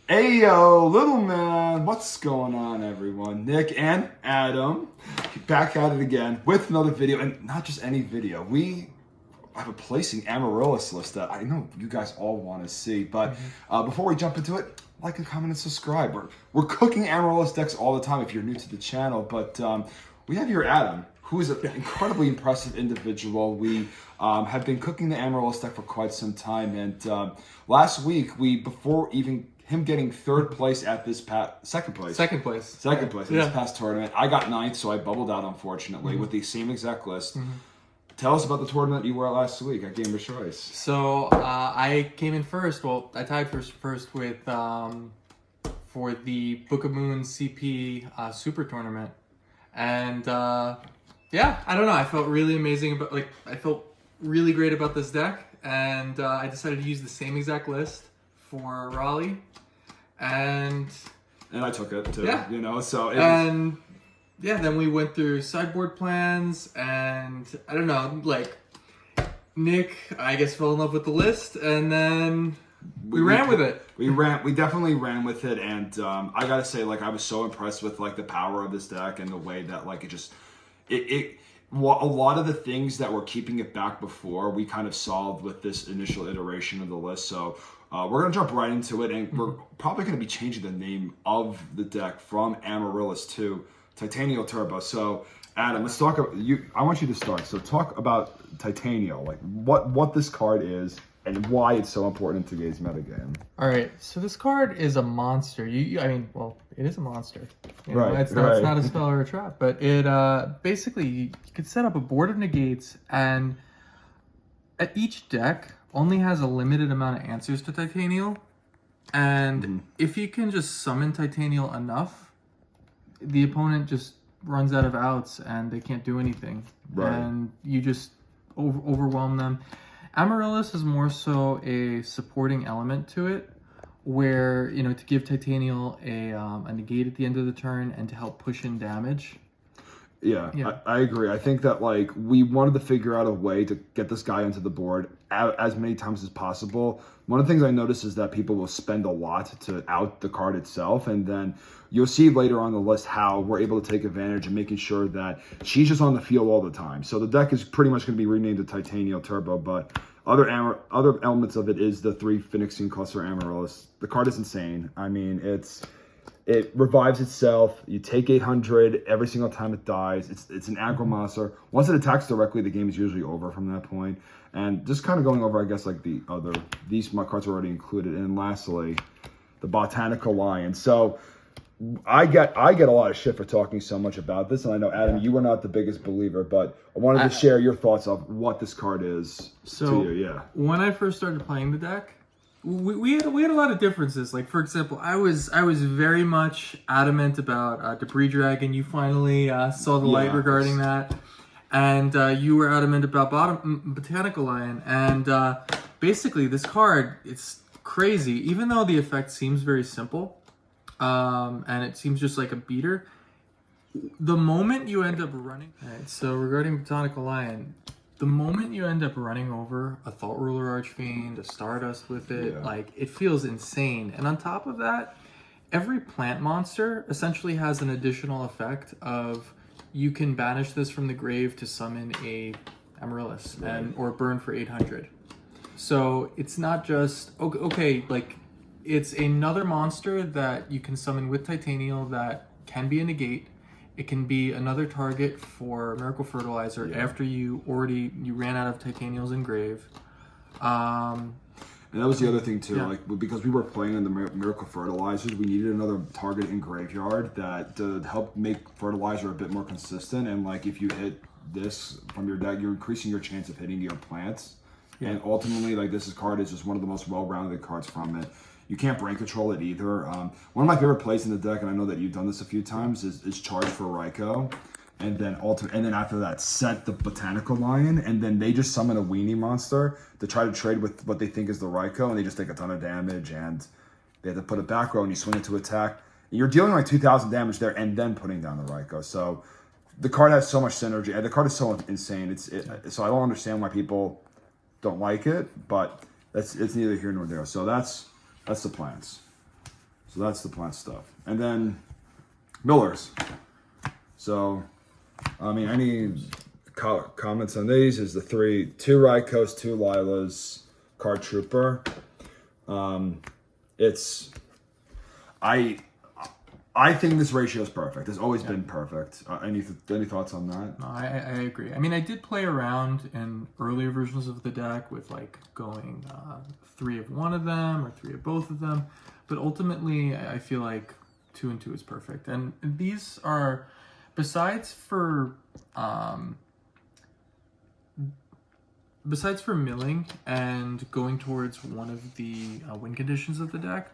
Ayo, little man, what's going on, everyone? Nick and Adam back at it again with another video, and not just any video. We have a placing Amaryllis list that I know you guys all want to see, but before we jump into it, like and comment and subscribe. We're cooking Amaryllis decks all the time if you're new to the channel, but we have here Adam, who is an incredibly impressive individual. We have been cooking the Amaryllis deck for quite some time, and last week, before even him getting third place at this second place in this past tournament, I got ninth, so I bubbled out, unfortunately, with the same exact list. Tell us about the tournament you were at last week at Gamer's Choice. So I came in first. Well, I tied first with for the Book of Moon CP Super Tournament, and yeah, I don't know. I felt really amazing about I felt really great about this deck, and I decided to use the same exact list for Raleigh, and I took it too. Yeah. You know, so yeah, then we went through sideboard plans, and I don't know, Nick, I guess, fell in love with the list, and then we ran with it. We definitely ran with it, and I gotta say, I was so impressed with the power of this deck and the way that a lot of the things that were keeping it back before, we kind of solved with this initial iteration of the list. So we're going to jump right into it, and we're probably going to be changing the name of the deck from Amaryllis to Titanial Turbo. So Adam, let's talk about you. I want you to start. So talk about Titanial, what this card is and why it's so important in today's metagame. All right, so this card is a monster. I mean, it is a monster. Right. It's not a spell or a trap, but it basically you could set up a board of negates, and each deck only has a limited amount of answers to Titanial, and if you can just summon Titanial enough, the opponent just runs out of outs and they can't do anything, and you just overwhelm them. Amaryllis is more so a supporting element to it, where, to give Titanial a negate at the end of the turn and to help push in damage. Yeah. I agree. I think that we wanted to figure out a way to get this guy onto the board as many times as possible. One of the things I noticed is that people will spend a lot to out the card itself, and then you'll see later on the list how we're able to take advantage of making sure that she's just on the field all the time. So the deck is pretty much going to be renamed to Titanial Turbo, but other elements of it is the 3 Phoenixine Cluster Amaryllis. The card is insane. I mean, it revives itself. You take 800 every single time it dies. It's an aggro monster. Once it attacks directly, the game is usually over from that point. And just kind of going over, I guess, these my cards are already included. And lastly, the Botanical Lion. So I get a lot of shit for talking so much about this, and I know, Adam, you were not the biggest believer, but I wanted to share your thoughts of what this card is to you. Yeah. When I first started playing the deck, we had a lot of differences. For example, I was very much adamant about Debris Dragon. You finally saw the light regarding that, and you were adamant about Botanical Lion. And basically, this card, it's crazy. Even though the effect seems very simple, and it seems just like a beater, the moment you end up running... Alright, so regarding Botanical Lion, the moment you end up running over a Thought Ruler Archfiend, a Stardust with it, it feels insane. And on top of that, every plant monster essentially has an additional effect of you can banish this from the grave to summon a Amaryllis or burn for 800. So it's not just it's another monster that you can summon with Titanial that can be a negate. It can be another target for Miracle Fertilizer after you ran out of Titanials in grave. And that was the other thing too, because we were playing in the Miracle Fertilizers, we needed another target in Graveyard that to help make Fertilizer a bit more consistent. And if you hit this from your deck, you're increasing your chance of hitting your plants. And ultimately, this card is just one of the most well-rounded cards from it. You can't brain control it either. One of my favorite plays in the deck, and I know that you've done this a few times, is Charge for Raikou. And then after that, set the Botanical Lion, and then they just summon a weenie monster to try to trade with what they think is the Raikou, and they just take a ton of damage, and they have to put it back row, and you swing it to attack. And you're dealing 2,000 damage there, and then putting down the Raikou. So the card has so much synergy, and the card is so insane. So I don't understand why people don't like it, but it's neither here nor there. So that's the plans. So that's the plant stuff. And then millers. So, I mean, any comments on these? Is the 2 Raikos, 2 Lilas, Card Trooper. I think this ratio is perfect. It's always been perfect. Any thoughts on that? No, I agree. I mean, I did play around in earlier versions of the deck with like going 3 of one of them or 3 of both of them, but ultimately I feel like 2 and 2 is perfect. And these are, besides for milling and going towards one of the win conditions of the deck,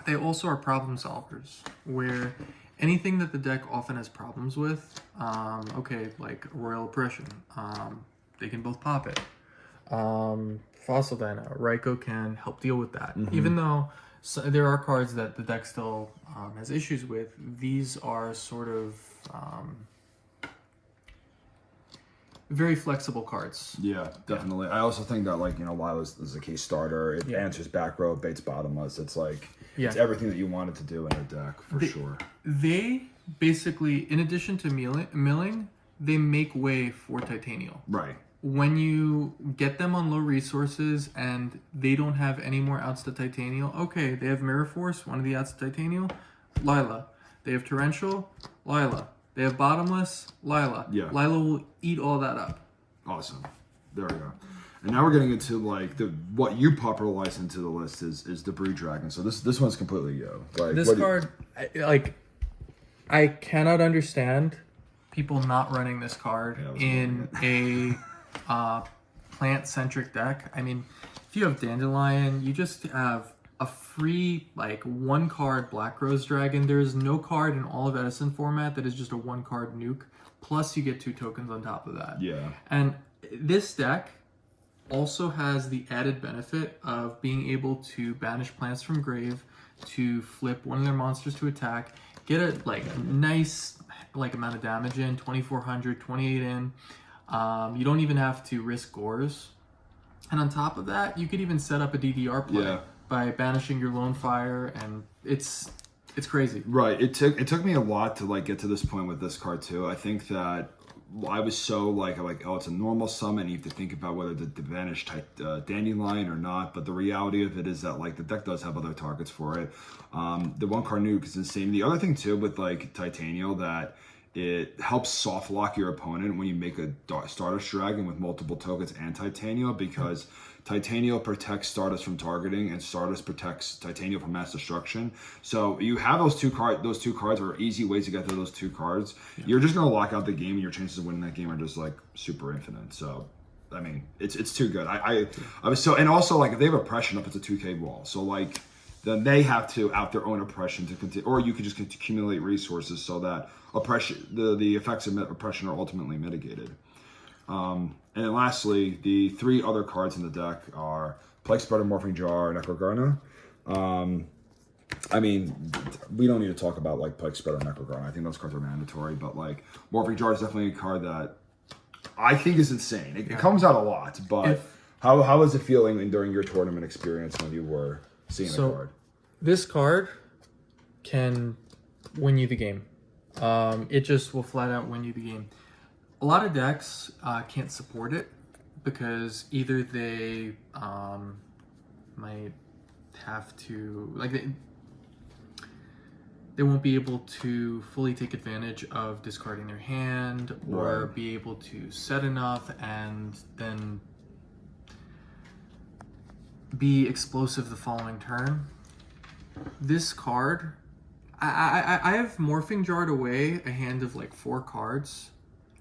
they also are problem solvers, where anything that the deck often has problems with, like Royal Oppression, they can both pop it. Fossil Dino, Raikou can help deal with that. Even though there are cards that the deck still has issues with, these are sort of very flexible cards. Yeah, definitely. I also think that, like, Lila's is a key starter. It answers back row, baits bottomless. It's like, it's everything that you wanted to do in a deck, for sure. They basically, in addition to milling, they make way for Titanial. Right. When you get them on low resources and they don't have any more outs to Titanial, okay, they have Mirror Force, one of the outs to Titanial, Lila. They have Torrential, Lila. They have Bottomless, Lila. Yeah. Lila will eat all that up. Awesome. There we go. And now we're getting into like what you popularized into the list is Debris Dragon. So this one's completely you. Like, this card, I cannot understand people not running this card in a plant-centric deck. I mean, if you have Dandelion, you just have a free, like, 1-card Black Rose Dragon. There is no card in all of Edison format that is just a 1-card nuke. Plus, you get 2 tokens on top of that. Yeah. And this deck also has the added benefit of being able to banish plants from grave, to flip one of their monsters to attack, get a nice amount of damage in, 2,400, 28 in. You don't even have to risk gores. And on top of that, you could even set up a DDR play by banishing your Lone Fire, and it's crazy. Right. It took me a lot to get to this point with this card too. I think that I was so it's a normal summon. You have to think about whether to banish Dandelion or not. But the reality of it is that the deck does have other targets for it. The 1-card nuke is insane. The other thing too with Titanial, that it helps soft lock your opponent when you make a Stardust Dragon with multiple tokens and Titanial, because Titanial protects Stardust from targeting, and Stardust protects Titanial from mass destruction. So you have those two cards are easy ways to get to those 2 cards. Yeah. You're just gonna lock out the game, and your chances of winning that game are just super infinite. So I mean, it's too good. I was so, and also if they have oppression up, it's a 2K wall. So then they have to out their own oppression to continue, or you could just accumulate resources so that oppression, the effects of oppression are ultimately mitigated. And then lastly, the 3 other cards in the deck are Plague Spreader, Morphing Jar, Necrogarna. I mean, we don't need to talk about Plague Spreader and Necrogarna. I think those cards are mandatory, but Morphing Jar is definitely a card that I think is insane. It comes out a lot, but how was it feeling during your tournament experience when you were seeing the card? This card can win you the game. It just will flat out win you the game. A lot of decks can't support it because either they might have to they won't be able to fully take advantage of discarding their hand, or be able to set enough and then be explosive the following turn. This card, I have Morphing Jarred away a hand of 4 cards,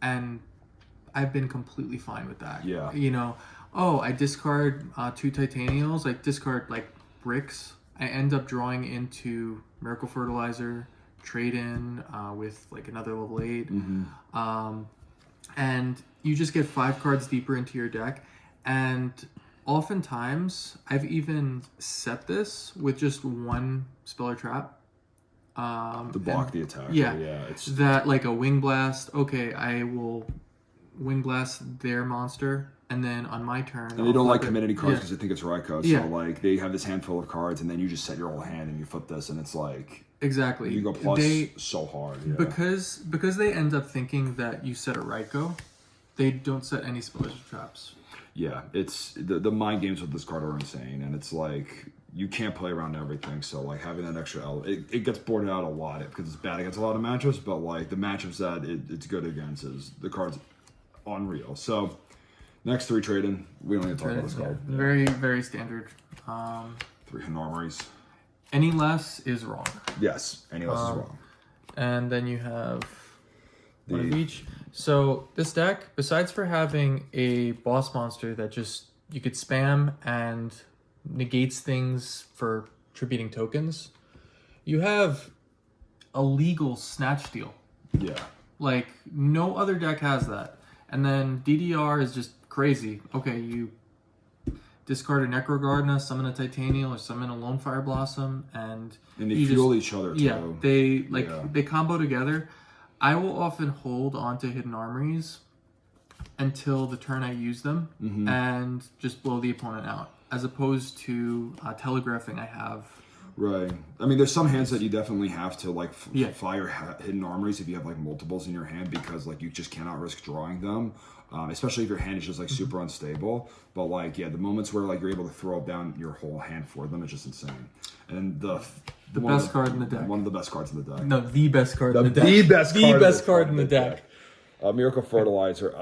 and I've been completely fine with that. Yeah. I discard 2 Titanials, discard bricks. I end up drawing into Miracle Fertilizer, trade in with another level 8. And you just get 5 cards deeper into your deck. And oftentimes, I've even set this with just 1 spell or trap. To block the attack. Yeah. It's that a Wing Blast. Okay, I will Wing Blast their monster, and then on my turn, and they don't like commit any cards because they think it's Raikou. So Yeah. like they have this handful of cards, and then you just set your whole hand and you flip this, and it's like exactly you go plus so hard. Yeah. Because they end up thinking that you set a Raikou, they don't set any Splash traps. Yeah, it's the mind games with this card are insane, and it's like you can't play around everything. So like having that extra it gets boarded out a lot because it's bad against a lot of matchups, but like the matchups that it's good against is the card's unreal. So next 3 trade-in, we don't need to talk about this card. Yeah. Very, very standard. 3 Amaryllis. Any less is wrong. Yes, any less is wrong. And then you have one of each. So this deck, besides for having a boss monster that just you could spam and negates things for tributing tokens, you have a legal snatch steal. Yeah. Like no other deck has that. And then DDR is just crazy. Okay, you discard a Necrogardna, summon a Titanial, or summon a Lone Fire Blossom, and they fuel each other too. Yeah, they combo together. I will often hold onto Hidden Armories until the turn I use them and just blow the opponent out, as opposed to telegraphing I have. Right. I mean, there's some hands that you definitely have to like fire Hidden Armories if you have like multiples in your hand because like you just cannot risk drawing them, especially if your hand is just like super unstable. But like the moments where like you're able to throw down your whole hand for them is just insane. And the best card in the deck. One of the best cards in the deck. No, the best card in the deck. The best card in the deck. Miracle Fertilizer.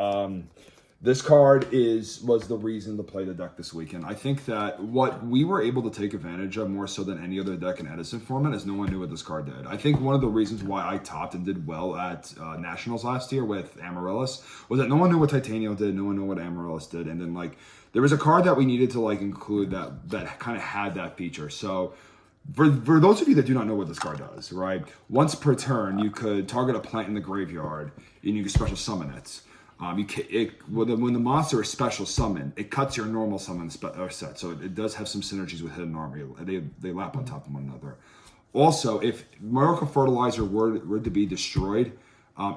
This card was the reason to play the deck this weekend. I think that what we were able to take advantage of more so than any other deck in Edison format is no one knew what this card did. I think one of the reasons why I topped and did well at Nationals last year with Amaryllis was that no one knew what Titanial did, no one knew what Amaryllis did, and then like there was a card that we needed to like include that kind of had that feature. So for those of you that do not know what this card does, right? Once per turn, you could target a plant in the graveyard and you can special summon it. When the monster is special summon, it cuts your normal summon set, so it does have some synergies with Hidden Armory. They lap on top of one another. Also, if Miracle Fertilizer were to be destroyed,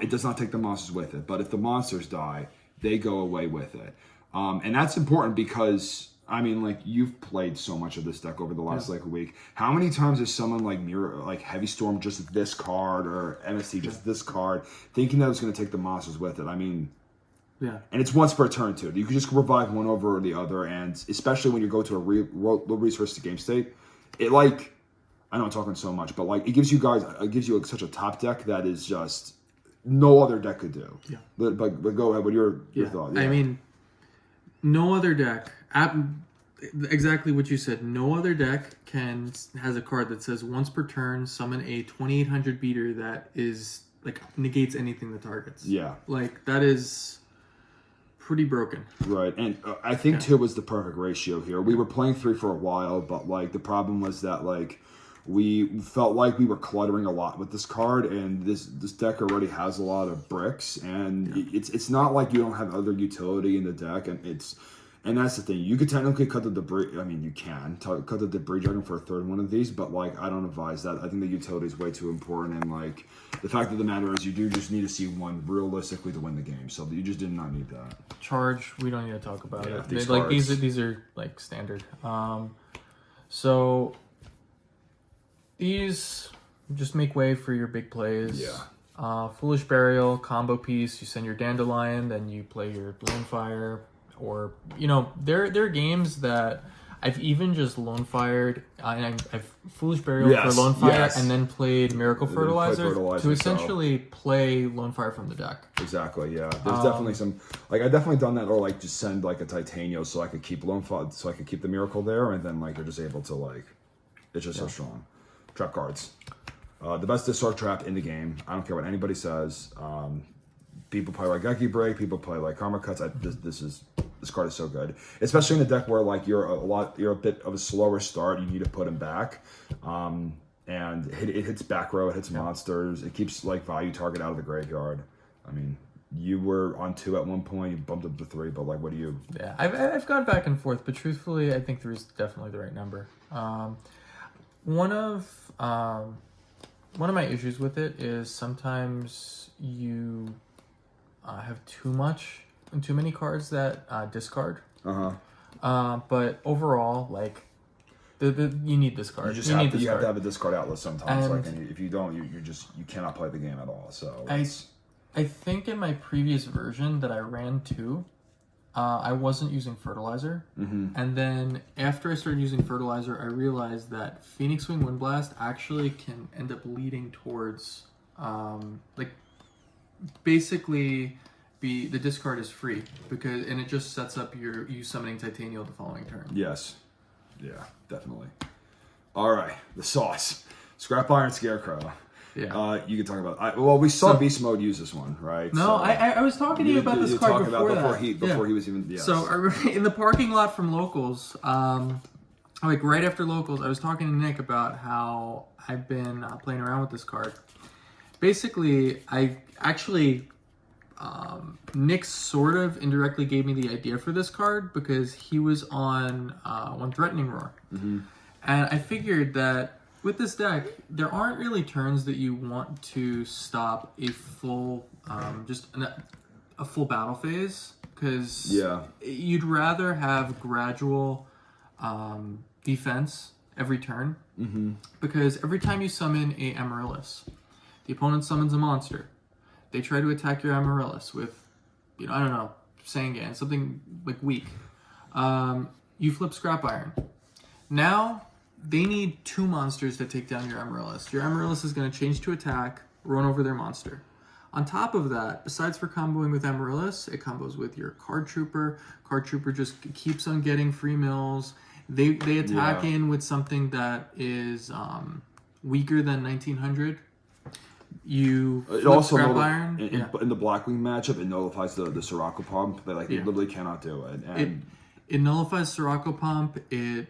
it does not take the monsters with it. But if the monsters die, they go away with it, and that's important because I mean, like you've played so much of this deck over the last like week. How many times has someone like Heavy Storm just this card or MST just this card, thinking that it's going to take the monsters with it? I mean. Yeah. And it's once per turn, too. You can just revive one over the other, and especially when you go to a low resource to game state, it like, I know I'm talking so much, but like, it gives you like, such a top deck that is just no other deck could do. Yeah. But go ahead, what your thought? Yeah. I mean, no other deck, exactly what you said, no other deck has a card that says once per turn, summon a 2800 beater that is, like, negates anything that targets. Yeah. Like, that is pretty broken. Right, and I think 2 was the perfect ratio here. We were playing 3 for a while, but like the problem was that like we felt like we were cluttering a lot with this card, and this deck already has a lot of bricks, and it's not like you don't have other utility in the deck, and that's the thing. You could technically cut the debris. I mean, you can cut the debris dragon for a third one of these, but like I don't advise that. I think the utility is way too important, and like the fact of the matter is, you do just need to see one realistically to win the game. So you just did not need that. Charge. We don't need to talk about it. These are like standard. So these just make way for your big plays. Yeah. Foolish Burial combo piece. You send your Dandelion, then you play your Lone Fire. Or, you know, there are games that I've even just Lone Fired, and I've Foolish Burial for Lone Fire, and then played Miracle Fertilizer to essentially play Lone Fire from the deck. Exactly, yeah. There's definitely some, like, I definitely done that, or like just send like a Titanial so I could keep Lone Fire, so I could keep the Miracle there, and then like you're just able to like, it's just so strong. Trap cards. The best discard trap in the game. I don't care what anybody says. People play like Raigeki Break. People play like Karma Cuts. This card is so good, especially in a deck where like you're a bit of a slower start. You need to put him back, and it hits back row. It hits monsters. It keeps like value target out of the graveyard. I mean, you were on 2 at one point. You bumped up to 3, but like, what do you? Yeah, I've gone back and forth, but truthfully, I think 3 is definitely the right number. One of my issues with it is sometimes you have too much too many cards that discard. Uh-huh. But overall, like, you need this card. You just have to have a discard outlet sometimes. And if you don't, you cannot play the game at all. So I think in my previous version that I ran too, I wasn't using fertilizer. And then after I started using fertilizer, I realized that Phoenix Wing Windblast actually can end up leading towards, like, basically the discard is free and it just sets up you summoning Titanial the following turn. Yes. Yeah, definitely. All right, the sauce. Scrap Iron Scarecrow. Yeah. You can talk about. We saw Beast Mode use this one, right? No, so, I was talking to you about this card before he was even. Yes. So I remember in the parking lot from Locals, like right after Locals, I was talking to Nick about how I've been playing around with this card. Basically, I actually. Nick sort of indirectly gave me the idea for this card because he was on One Threatening Roar. And I figured that with this deck, there aren't really turns that you want to stop a full, a full battle phase because you'd rather have gradual defense every turn because every time you summon a Amaryllis, the opponent summons a monster. They try to attack your Amaryllis with, I don't know, Sangan, something like weak. You flip Scrap Iron. Now, they need 2 monsters to take down your Amaryllis. Your Amaryllis is going to change to attack, run over their monster. On top of that, besides for comboing with Amaryllis, it combos with your Card Trooper. Card Trooper just keeps on getting free mills. They attack in with something that is weaker than 1900. It also Scrap Iron. In the Blackwing matchup, it nullifies the Sirocco Pump, but you literally cannot do it. It nullifies Sirocco Pump. It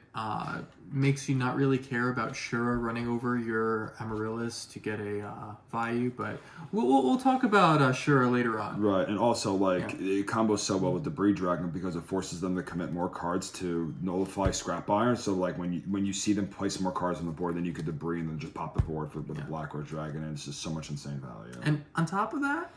makes you not really care about Shura running over your Amaryllis to get a value, but we'll talk about Shura later on. Right, and also it combos so well with Debris Dragon because it forces them to commit more cards to nullify Scrap Iron. So when you see them place more cards on the board, then you could Debris and then just pop the board with the Black Rose Dragon, and it's just so much insane value. And on top of that,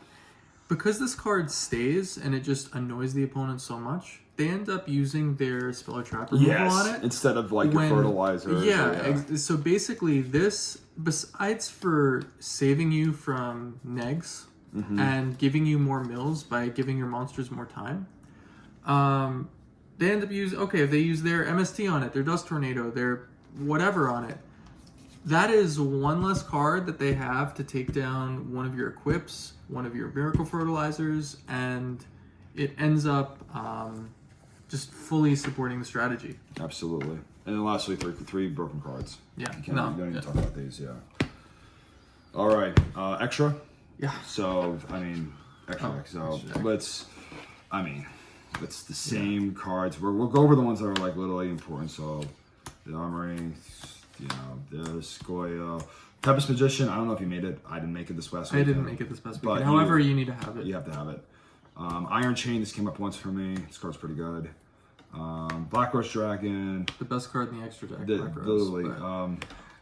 because this card stays and it just annoys the opponent so much, they end up using their Spell or Trap removal on it. Instead of your fertilizer. So basically this, besides for saving you from negs and giving you more mills by giving your monsters more time, they end up if they use their MST on it, their Dust Tornado, their whatever on it, that is one less card that they have to take down one of your equips, one of your Miracle Fertilizers, and it ends up just fully supporting the strategy. Absolutely. And then lastly, three broken cards. Yeah. You don't even talk about these, All right. Extra? Yeah. So, extra. It's the same cards. We'll go over the ones that are literally important. So, the Armory, this, Goyo. Tempest Magician, I don't know if you made it. I didn't make it this past week. I didn't make it this past week. However, you need to have it. You have to have it. Iron Chain, this came up once for me. This card's pretty good. Black Rose Dragon. The best card in the extra deck. Literally.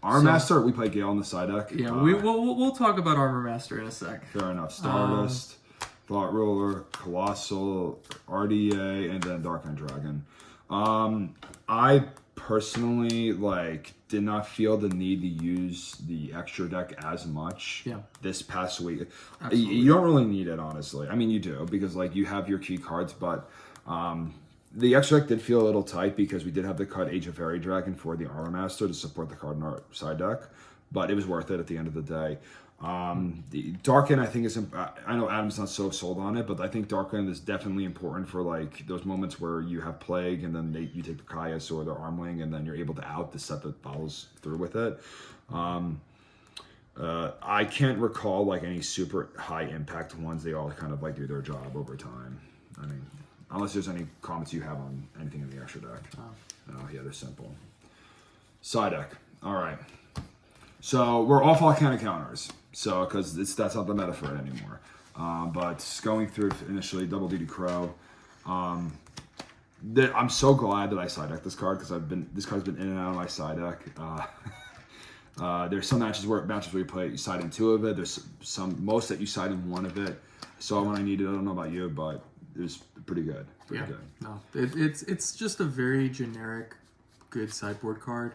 Armor Master, we play Gale on the side deck. Yeah, we'll talk about Armor Master in a sec. Fair enough. Stardust, Thought Ruler, Colossal, RDA, and then Dark Knight Dragon. I personally did not feel the need to use the extra deck as much this past week. Absolutely. You don't really need it, honestly. You do because you have your key cards, but the extra deck did feel a little tight because we did have to cut Age of Fairy Dragon for the Armor Master to support the card in our side deck, but it was worth it at the end of the day. The Darken, I think, I know Adam's not so sold on it, but I think Darken is definitely important for those moments where you have Plague and then you take the Caius or the Armling and then you're able to out the set that follows through with it. I can't recall any super high impact ones. They all kind of do their job over time. Unless there's any comments you have on anything in the extra deck. They're simple. Side deck. All right. So we're off Volcanic counters. So because that's not the meta for it anymore. But going through initially Double Duty Crow. I'm so glad that I side decked this card because this card's been in and out of my side deck. There's some matches where you side in 2 of it. There's most that you side in 1 of it. So when I need it, I don't know about you, but it was pretty good. Pretty good. No, it's just a very generic, good sideboard card.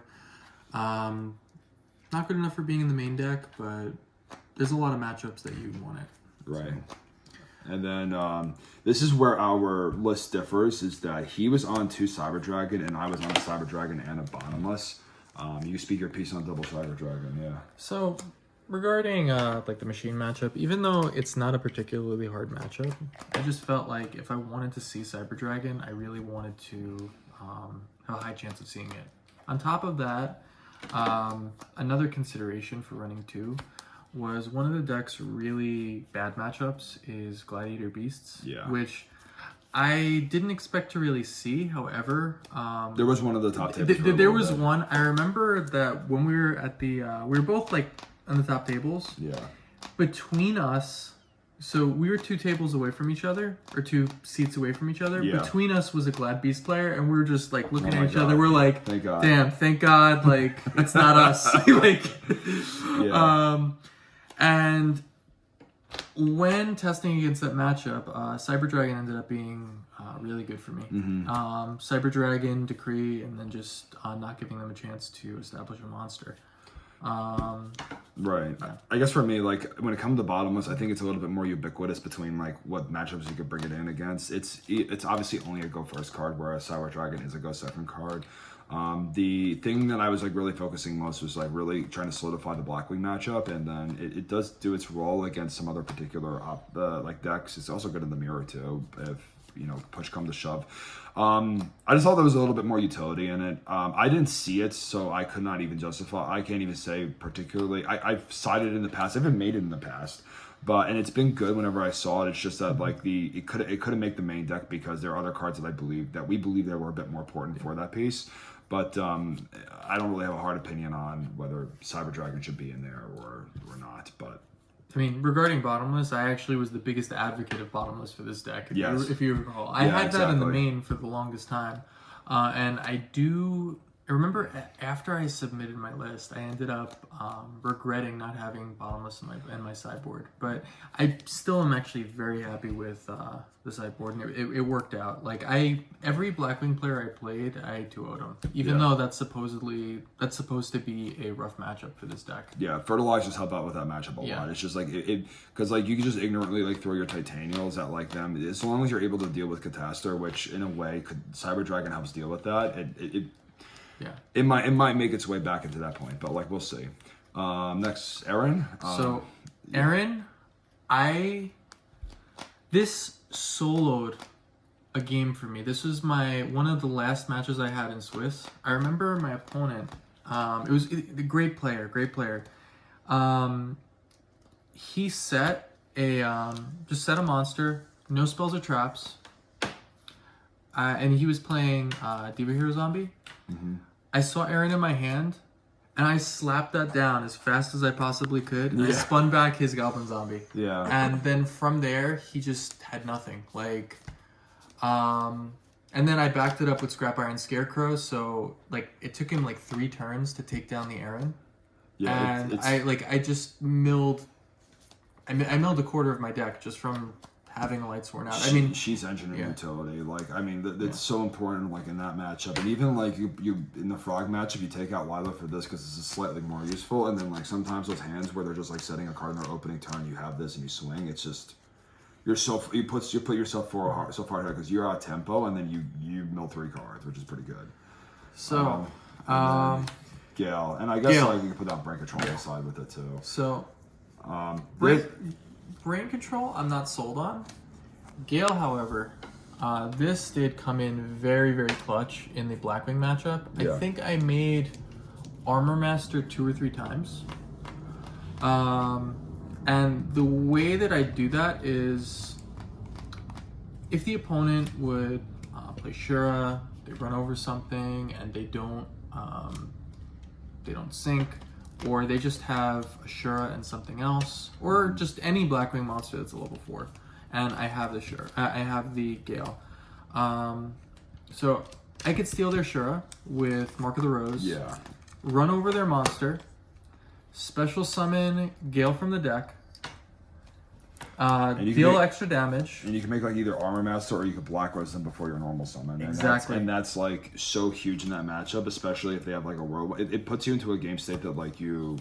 Not good enough for being in the main deck, but there's a lot of matchups that you want it. Right. So. And then this is where our list differs, is that he was on 2 Cyber Dragon and I was on a Cyber Dragon and a Bottomless. You speak your piece on double Cyber Dragon, yeah. So regarding like the machine matchup, even though it's not a particularly hard matchup, I just felt like if I wanted to see Cyber Dragon, I really wanted to have a high chance of seeing it. On top of that, another consideration for running 2 was one of the deck's really bad matchups is Gladiator Beasts, which I didn't expect to really see. However, there was one of the top tables. There was one. I remember that when we were at the, we were both like on the top tables. Yeah. Between us, so we were 2 tables away from each other, or 2 seats away from each other. Yeah. Between us was a Glad Beast player, and we were just like looking at each other. We're like, thank God. Damn, thank God, like it's not us. Like, and when testing against that matchup, Cyber Dragon ended up being really good for me. Cyber Dragon, Decree, and then just not giving them a chance to establish a monster. Right. Yeah. I guess for me, like when it comes to Bottomless, I think it's a little bit more ubiquitous between like what matchups you could bring it in against. It's obviously only a go first card, whereas Cyber Dragon is a go second card. The thing that I was like really focusing most was like really trying to solidify the Blackwing matchup, and then it does do its role against some other particular like decks. It's also good in the mirror too, if push come to shove. I just thought there was a little bit more utility in it. I didn't see it, so I could not even justify. I can't even say particularly. I've sided in the past. I've even made it in the past. And it's been good whenever I saw it. It's just that like it couldn't make the main deck because there are other cards that we believe that were a bit more important for that piece. But I don't really have a hard opinion on whether Cyber Dragon should be in there or not. But I mean, regarding Bottomless, I actually was the biggest advocate of Bottomless for this deck. If you recall, I had that in the main for the longest time, and I remember after I submitted my list, I ended up regretting not having Bottomless in my sideboard. But I still am actually very happy with the sideboard, and it worked out. Like every Blackwing player I played, I 2-0'd them, even though that's supposed to be a rough matchup for this deck. Yeah, fertilizers help out with that matchup a lot. It's just like because like you can just ignorantly like throw your Titanials at like them as long as you're able to deal with Catastor, which in a way Cyber Dragon helps deal with that. It might make its way back into that point, but like we'll see. Next, Aaron. Aaron, this soloed a game for me. This was one of the last matches I had in Swiss. I remember my opponent. It was a great player. He set a monster, no spells or traps, and he was playing Diva Hero Zombie. I saw Aaron in my hand, and I slapped that down as fast as I possibly could. And I spun back his Goblin Zombie. Yeah. And then from there, he just had nothing. Like, and then I backed it up with Scrap Iron Scarecrow. So like, it took him like 3 turns to take down the Aaron. Yeah. And I just milled. I milled a quarter of my deck just from having a light sworn out. I mean, she's engine and utility. Like, I mean, that's so important. Like in that matchup, and even like you in the Frog matchup, you take out Lila for this because this is slightly more useful. And then like sometimes those hands where they're just like setting a card in their opening turn, you have this and you swing. It's just you put yourself so far ahead because you're out tempo, and then you mill 3 cards, which is pretty good. So, Gale, and I guess like you can put that brain control aside with it too. So, Brain Control, I'm not sold on. Gale, however, this did come in very, very clutch in the Blackwing matchup. I think I made Armor Master 2 or 3 times. And the way that I do that is if the opponent would play Shura, they run over something and they don't sink, or they just have a Shura and something else, or just any Blackwing monster that's a level 4. And I have the Shura. I have the Gale. So I could steal their Shura with Mark of the Rose. Yeah. Run over their monster. Special summon Gale from the deck. Deal extra damage. And you can make like either Armor Master or you could Black Rose them before your normal summon. Exactly. And that's like so huge in that matchup, especially if they have like a whirlwind. It puts you into a game state that like you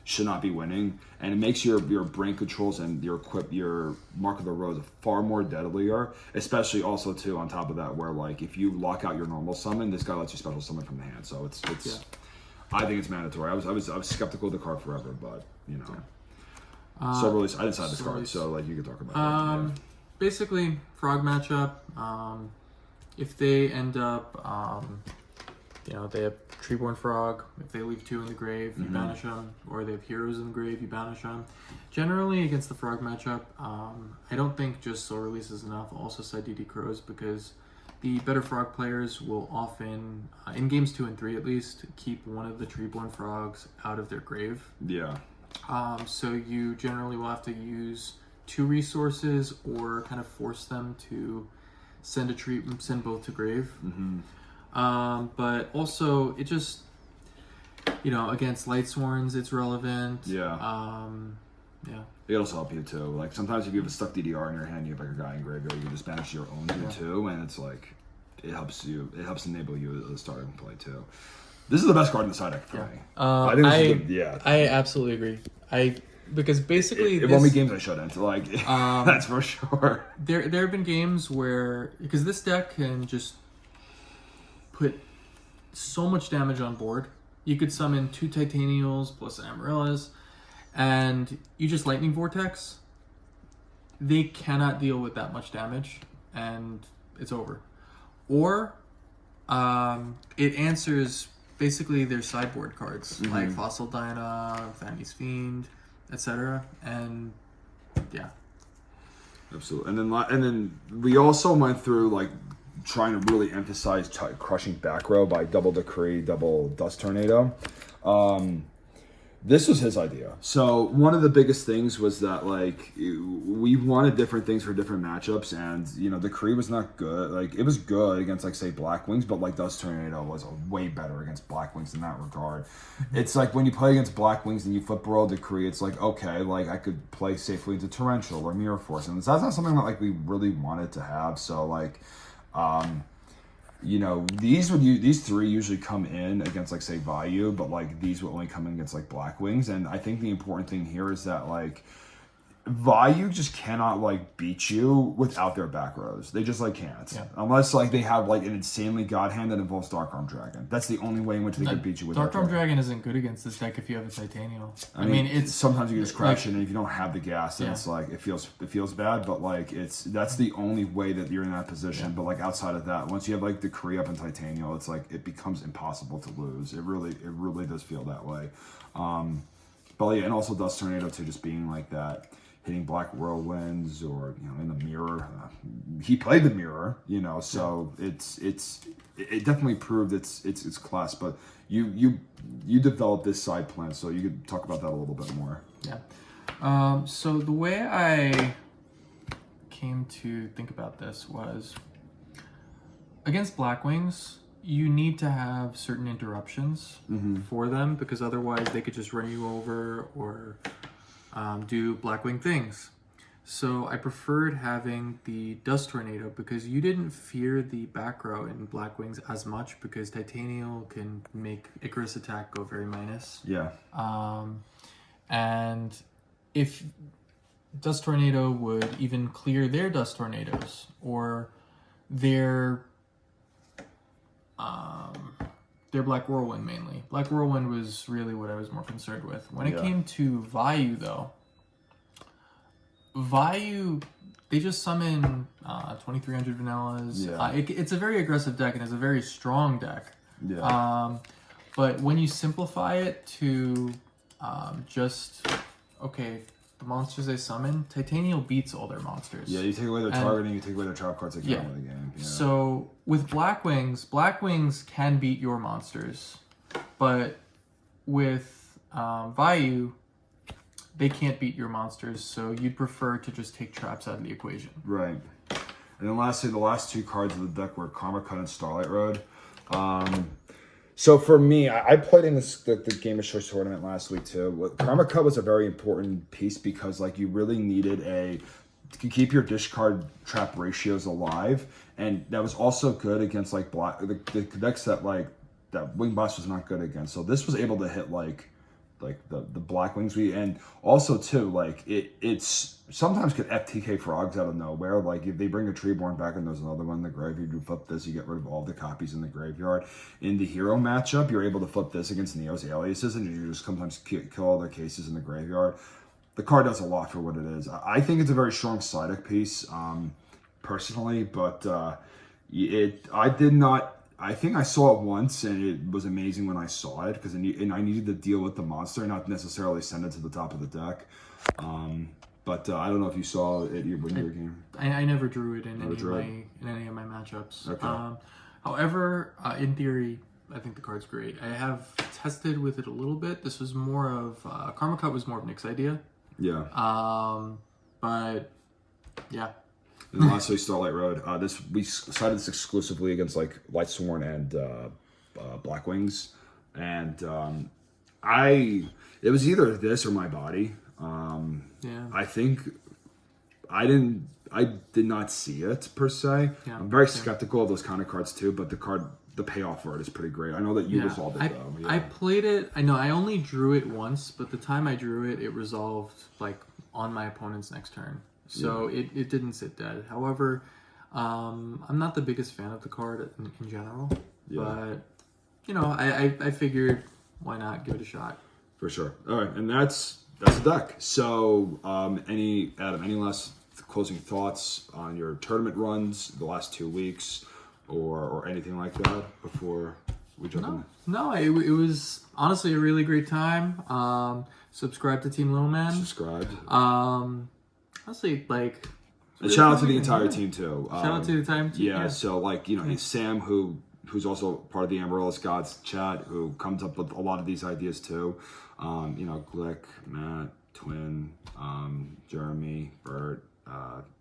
should not be winning, and it makes your brain controls and your Mark of the Rose far more deadlier, especially also too on top of that where like if you lock out your normal summon, this guy lets you special summon from the hand. So it's I think it's mandatory. I was skeptical of the card forever, but you know. So really, I didn't side this card, so like you could talk about it. Basically, frog matchup. If they end up, they have Treeborn Frog. If they leave 2 in the grave, you banish them. Or they have heroes in the grave, you banish them. Generally, against the frog matchup, I don't think just Soul Release is enough. Also side DD Crows, because the better frog players will often, in games 2 and 3 at least, keep one of the Treeborn Frogs out of their grave. Yeah. So you generally will have to use 2 resources or kind of force them to send both to grave. But also it just, against Lightsworns, it's relevant. Yeah. It also help you too. Like sometimes if you have a stuck DDR in your hand, you have like a guy in graveyard, you can just banish your own too, and it's like it helps enable you at the starting play too. This is the best card in the side deck for me. I think this is good. I absolutely agree. Because basically it won't be games I shouldn't. Like that's for sure. There have been games where, because this deck can just put so much damage on board. You could summon 2 Titanials plus Amaryllis, and you just Lightning Vortex. They cannot deal with that much damage, and it's over. Or it answers basically their sideboard cards, like Fossil Dyna, Thany's Fiend, etc. And yeah. Absolutely. And then we also went through like trying to really emphasize crushing back row by double Decree, double Dust Tornado. This was his idea. So one of the biggest things was that like we wanted different things for different matchups, and Decree was not good. Like it was good against like say Black Wings, but like Dust Tornado was way better against Black Wings in that regard. It's like when you play against Black Wings and you flip roll Decree, it's like okay, like I could play safely into Torrential or Mirror Force, and that's not something that like we really wanted to have. So like these 3 usually come in against like say Vayu, but like these will only come in against like Black Wings. And I think the important thing here is that like Vayu just cannot like beat you without their back rows. They just like can't, unless like they have like an insanely god hand that involves Dark-Armed Dragon. That's the only way in which they could beat you with Dark-Armed Dragon isn't good against this deck if you have a Titanial. I mean it's sometimes you can just crash it, and if you don't have the gas, then it's like it feels bad. But like that's the only way that you're in that position. But like outside of that, once you have like Decree up in Titanial, it's like it becomes impossible to lose. It really does feel that way. But yeah, and also Dust Tornado too, just being like that. Hitting Black Whirlwinds or in the mirror, he played the mirror, so it definitely proved its class. But you developed this side plan, so you could talk about that a little bit more. Yeah. So the way I came to think about this was against Black Wings, you need to have certain interruptions for them, because otherwise they could just run you over or do Blackwing things. So I preferred having the Dust Tornado because you didn't fear the back row in Blackwings as much, because Titanial can make Icarus attack go very minus. Yeah. And if Dust Tornado would even clear their Dust Tornadoes or their Black Whirlwind mainly. Black Whirlwind was really what I was more concerned with. When it came to Vayu, though, Vayu, they just summon 2300 vanillas. Yeah. It's a very aggressive deck, and it's a very strong deck. Yeah. But when you simplify it to the monsters they summon, Titanial beats all their monsters. Yeah, you take away their targeting, you take away their trap cards, they can't win the game. Yeah. So with Black Wings can beat your monsters, but with Vayu, they can't beat your monsters, so you'd prefer to just take traps out of the equation. Right. And then lastly, the last 2 cards of the deck were Karma Cut and Starlight Road. So for me, I played in the Game of Choice tournament last week too. Karma Cut was a very important piece because like you really needed to keep your discard trap ratios alive, and that was also good against like the decks that Wing Boss was not good against. So this was able to hit like the black wings and also too like it's sometimes could FTK frogs out of nowhere. Like if they bring a Treeborn back and there's another one in the graveyard, you flip this, you get rid of all the copies in the graveyard. In the hero matchup, you're able to flip this against Neo's aliases, and you just sometimes kill all their cases in the graveyard. The card does a lot for what it is. I think it's a very strong side deck piece, personally, but I think I saw it once, and it was amazing when I saw it because I needed to deal with the monster, not necessarily send it to the top of the deck. But I don't know if you saw it when you were game. I never drew it in any of my matchups. Okay. However, in theory, I think the card's great. I have tested with it a little bit. This was more of Karma Cut was more of Nick's idea. Yeah. But yeah. And lastly, Starlight Road. We decided this exclusively against like Lightsworn and Black Wings, and it was either this or my body. Yeah. I think I did not see it per se. Yeah. I'm very skeptical of those kind of cards too, but the payoff for it is pretty great. I know that you resolved it though. Yeah. I played it. I know I only drew it once, but the time I drew it, it resolved like on my opponent's next turn. So it didn't sit dead. However, I'm not the biggest fan of the card in general. Yeah. But I figured why not give it a shot. For sure. All right, and that's the deck. So Adam, any last closing thoughts on your tournament runs the last 2 weeks, or anything like that before we jump in? No, it was honestly a really great time. Subscribe to Team Little Man. Subscribe. Honestly, like. And shout out to the entire team too. Shout out to the entire team. Yeah, so like Sam, who's also part of the Amaryllis Gods chat, who comes up with a lot of these ideas too. Glick, Matt, Twin, Jeremy, Bert.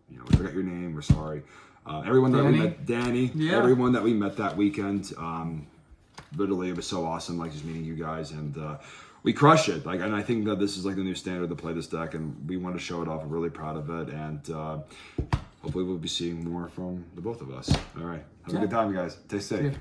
We forgot your name. We're sorry. Everyone that we met, Danny. Yeah. Everyone that we met that weekend. Literally, it was so awesome. Like just meeting you guys, and we crushed it. Like, and I think that this is like the new standard to play this deck, and we want to show it off. I'm really proud of it, and hopefully we'll be seeing more from the both of us. All right, have a good time, guys. Stay safe. Yeah.